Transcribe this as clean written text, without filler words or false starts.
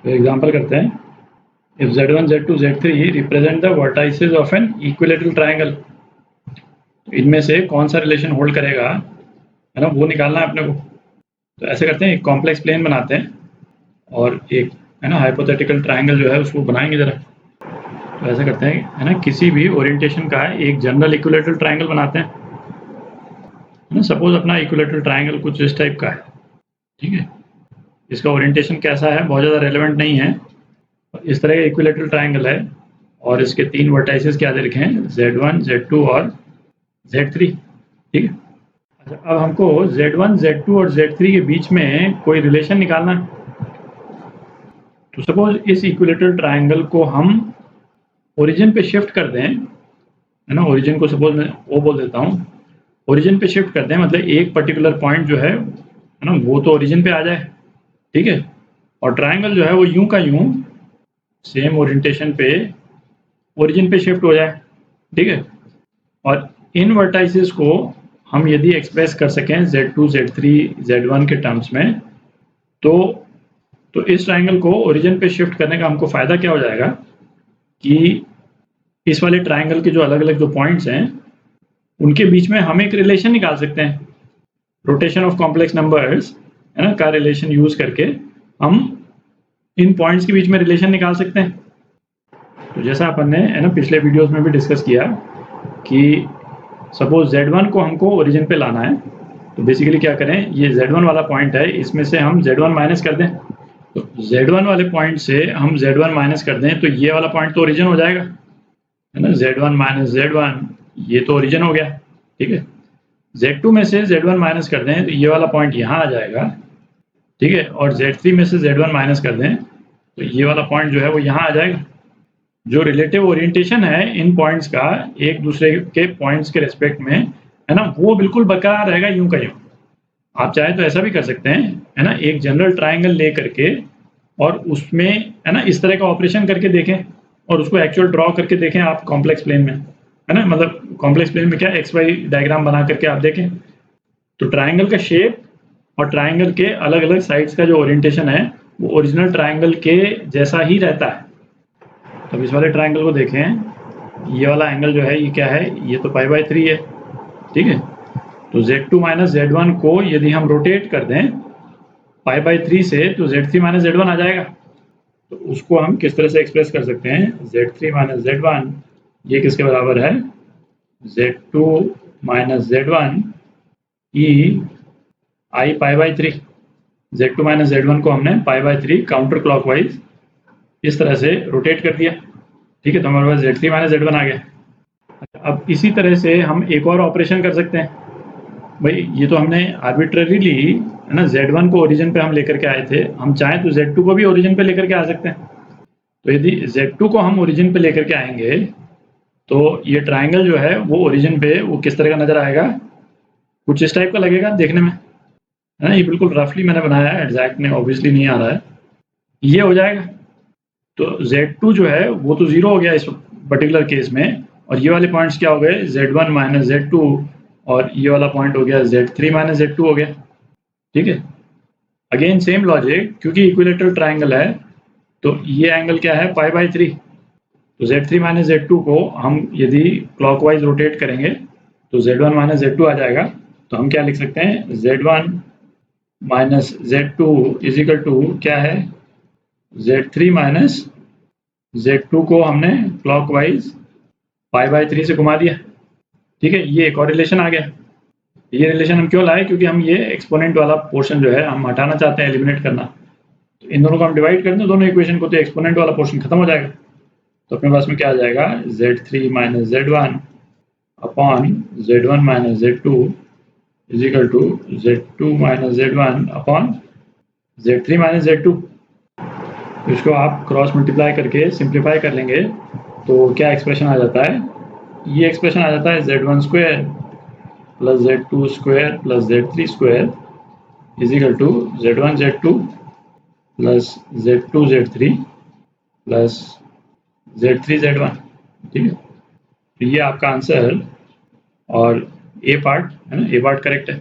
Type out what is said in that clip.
तो एग्जांपल करते हैं, if z1 z2 z3 represent the vertices of an equilateral triangle, इनमें से कौन सा रिलेशन होल्ड करेगा, है ना, वो निकालना है अपने को। तो ऐसे करते हैं, एक कॉम्प्लेक्स प्लेन बनाते हैं और एक, है ना, हाइपोथेटिकल ट्राइंगल जो है उसको बनाएंगे जरा। तो ऐसे करते हैं, है ना, किसी भी ओरिएंटेशन का एक जनरल इक्विलेटरल ट्राइंगल बनाते हैं, है ना। सपोज अपना इक्विलेटरल ट्राइंगल कुछ इस टाइप का है, ठीक है। इसका ओरिएंटेशन कैसा है बहुत ज़्यादा रेलेवेंट नहीं है, इस तरह का इक्विलेटरल ट्राइंगल है और इसके 3 वर्टाइसेस क्या दे रखे हैं, z1 z2 और z3, ठीक है। अच्छा, अब हमको z1 z2 और z3 के बीच में कोई रिलेशन निकालना है। तो सपोज इस इक्विलेटरल ट्राइंगल को हम ओरिजिन पे शिफ्ट कर दें, है ना, ओरिजिन को सपोज मैं ओ बोल देता हूँ, ओरिजिन पे शिफ्ट कर दें, मतलब एक पर्टिकुलर पॉइंट जो है ना, वो तो ओरिजिन पे आ जाए, ठीक है। और ट्राइंगल जो है वो यूं का यूं सेम ओरिएंटेशन पे ओरिजिन पे शिफ्ट हो जाए, ठीक है। और इन वर्टाइसेस को हम यदि एक्सप्रेस कर सकें z2 z3 z1 के टर्म्स में, तो इस ट्राइंगल को ओरिजिन पे शिफ्ट करने का हमको फ़ायदा क्या हो जाएगा कि इस वाले ट्राइंगल के जो अलग अलग जो पॉइंट्स हैं उनके बीच में हम एक रिलेशन निकाल सकते हैं, रोटेशन ऑफ कॉम्प्लेक्स नंबर्स, है ना, का रिलेशन यूज करके हम इन पॉइंट्स के बीच में रिलेशन निकाल सकते हैं। तो जैसा अपन ने, है ना, पिछले वीडियोस में भी डिस्कस किया कि सपोज z1 को हमको ओरिजिन पे लाना है, तो बेसिकली क्या करें, ये z1 वाला पॉइंट है, इसमें से हम z1 माइनस कर दें। तो z1 वाले पॉइंट से हम z1 माइनस कर दें तो ये वाला पॉइंट तो ओरिजिन हो जाएगा, है ना, z1 माइनस z1, ये तो ओरिजिन हो गया, ठीक है। z2 में से z1 माइनस कर दें तो ये वाला पॉइंट यहाँ आ जाएगा, ठीक है। और z3 में से z1 माइनस कर दें तो ये वाला पॉइंट जो है वो यहाँ आ जाएगा। जो रिलेटिव ओरिएंटेशन है इन पॉइंट्स का एक दूसरे के पॉइंट्स के रेस्पेक्ट में, है ना, वो बिल्कुल बरकरार रहेगा यूं का यूं। आप चाहे तो ऐसा भी कर सकते हैं, है ना, एक जनरल ट्राइंगल ले करके और उसमें, है ना, इस तरह का ऑपरेशन करके देखें और उसको एक्चुअल ड्रॉ करके देखें आप कॉम्प्लेक्स प्लेन में, है ना, मतलब कॉम्प्लेक्स प्लेन में क्या एक्स वाई डायग्राम बना करके आप देखें, तो ट्राइंगल का शेप और ट्राइंगल के अलग अलग साइड्स का जो ओरिएंटेशन है वो ओरिजिनल ट्राइंगल के जैसा ही रहता है। तो इस वाले ट्राइंगल को देखें, ये वाला एंगल जो है ये क्या है, ये तो π/3 है, ठीक है। तो z2 माइनस z1 को यदि हम रोटेट कर दें π/3 से तो z3 माइनस z1 आ जाएगा। तो उसको हम किस तरह से एक्सप्रेस कर सकते हैं, z3 माइनस z1 ये किसके बराबर है, z2 माइनस z1 ई आई π/3। z2 माइनस z1 को हमने π/3 काउंटर क्लॉकवाइज इस तरह से रोटेट कर दिया, ठीक है। तो हमारे पास z3 माइनस z1 आ गया। अब इसी तरह से हम एक और ऑपरेशन कर सकते हैं। भाई ये तो हमने आर्बिट्ररीली, है ना, z1 को ओरिजिन पे हम लेकर के आए थे, हम चाहें तो z2 को भी ओरिजिन पे लेकर के आ सकते हैं। तो यदि z2 को हम ओरिजिन पे लेकर के आएंगे तो ये ट्राइंगल जो है वो ओरिजिन पे वो किस तरह का नजर आएगा, कुछ इस टाइप का लगेगा देखने में, है ना। ये बिल्कुल रफली मैंने बनाया है, एग्जैक्ट में ऑब्वियसली नहीं आ रहा है, ये हो जाएगा। तो z2 जो है वो तो 0 हो गया इस पर्टिकुलर केस में, और ये वाले पॉइंट्स क्या हो गए, z1 माइनस z2, और ये वाला पॉइंट हो गया z3 माइनस z2 हो गया, ठीक है। अगेन सेम लॉजिक, क्योंकि इक्विलेटरल ट्राइंगल है तो ये एंगल क्या है, π/3। तो z3 माइनस z2 को हम यदि क्लॉकवाइज रोटेट करेंगे तो z1 माइनस z2 आ जाएगा। तो हम क्या लिख सकते हैं, z1 minus z2 is equal to क्या है, z3 माइनस z2 को हमने क्लॉकवाइज π/3 से घुमा दिया, ठीक है। ये एक और रिलेशन आ गया। ये रिलेशन हम क्यों लाए, क्योंकि हम ये एक्सपोनेंट वाला पोर्शन जो है हम हटाना चाहते हैं, एलिमिनेट करना। तो इन दोनों को हम डिवाइड कर दें दोनों इक्वेशन को, तो एक्सपोनेंट वाला पोर्शन खत्म हो जाएगा। तो अपने पास में क्या आ जाएगा, z3 minus z1 upon z1 minus z2 is equal to z2 minus z1 upon z3 minus z2। तो इसको आप क्रॉस मल्टीप्लाई करके सिंप्लीफाई कर लेंगे तो क्या एक्सप्रेशन आ जाता है, ये एक्सप्रेशन आ जाता है z1 square plus z2 square plus z3 square is equal to z1 z2 plus z2 z3 plus z3 z1, ठीक है। तो ये आपका आंसर, और ए पार्ट है ना, ए पार्ट करेक्ट है।